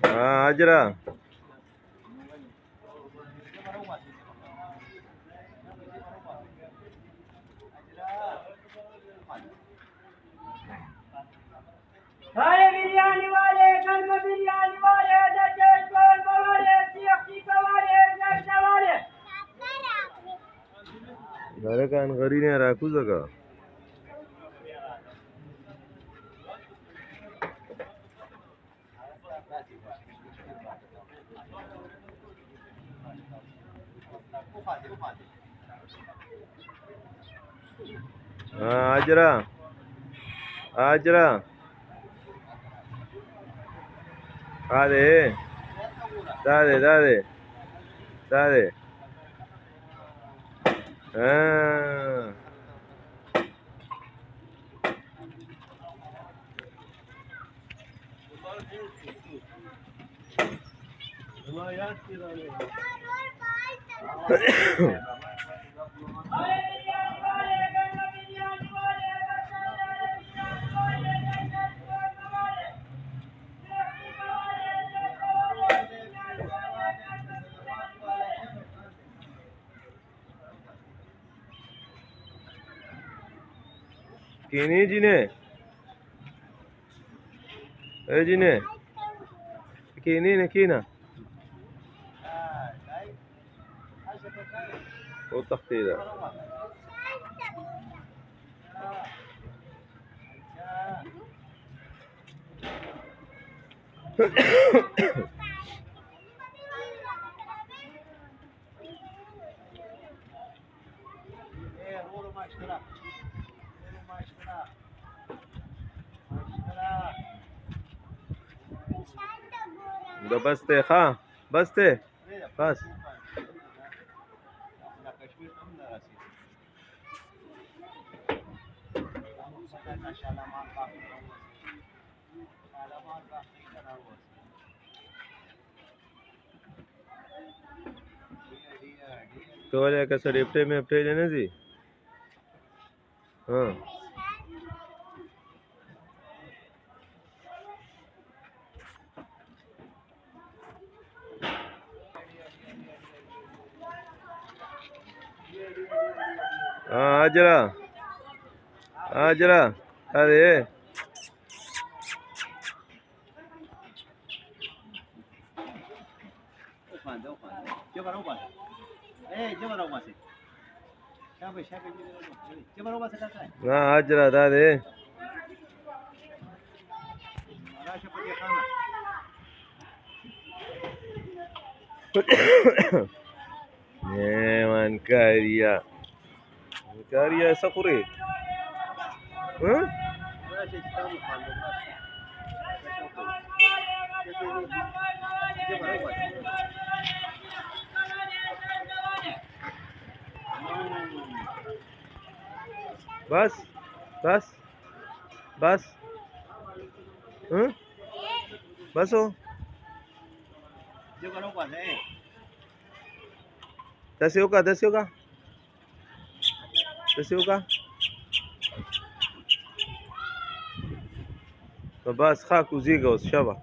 Hajra. हाय बिरयानी वाले कर्म बिरयानी वाले जजेश कौन वाले सीएफसी वाले जगदा वाले Gara kan gari ne raku zaga. Hajra. Hajra. Dale. Dale, dale. Dale. हाय बिरयानी वाले कर्म बिरयानी वाले जजेश वाले जजेश कौन वाले सीएफसी वाले जगदा वाले बिरयानी वाले कर्म बिरयानी वाले Kini jine. Jine. Kini ne kina. O tahtida. ده بسته ها بسته بس तो वाले का सर एप्टे में एप्टे लेने जी हाँ Hajra. Hajra. Aरे Hajra dale. Man karya. Karya sakure. Huh? बस बस बस बस हो दस होगा तो बस खा कुजीगा उस शबा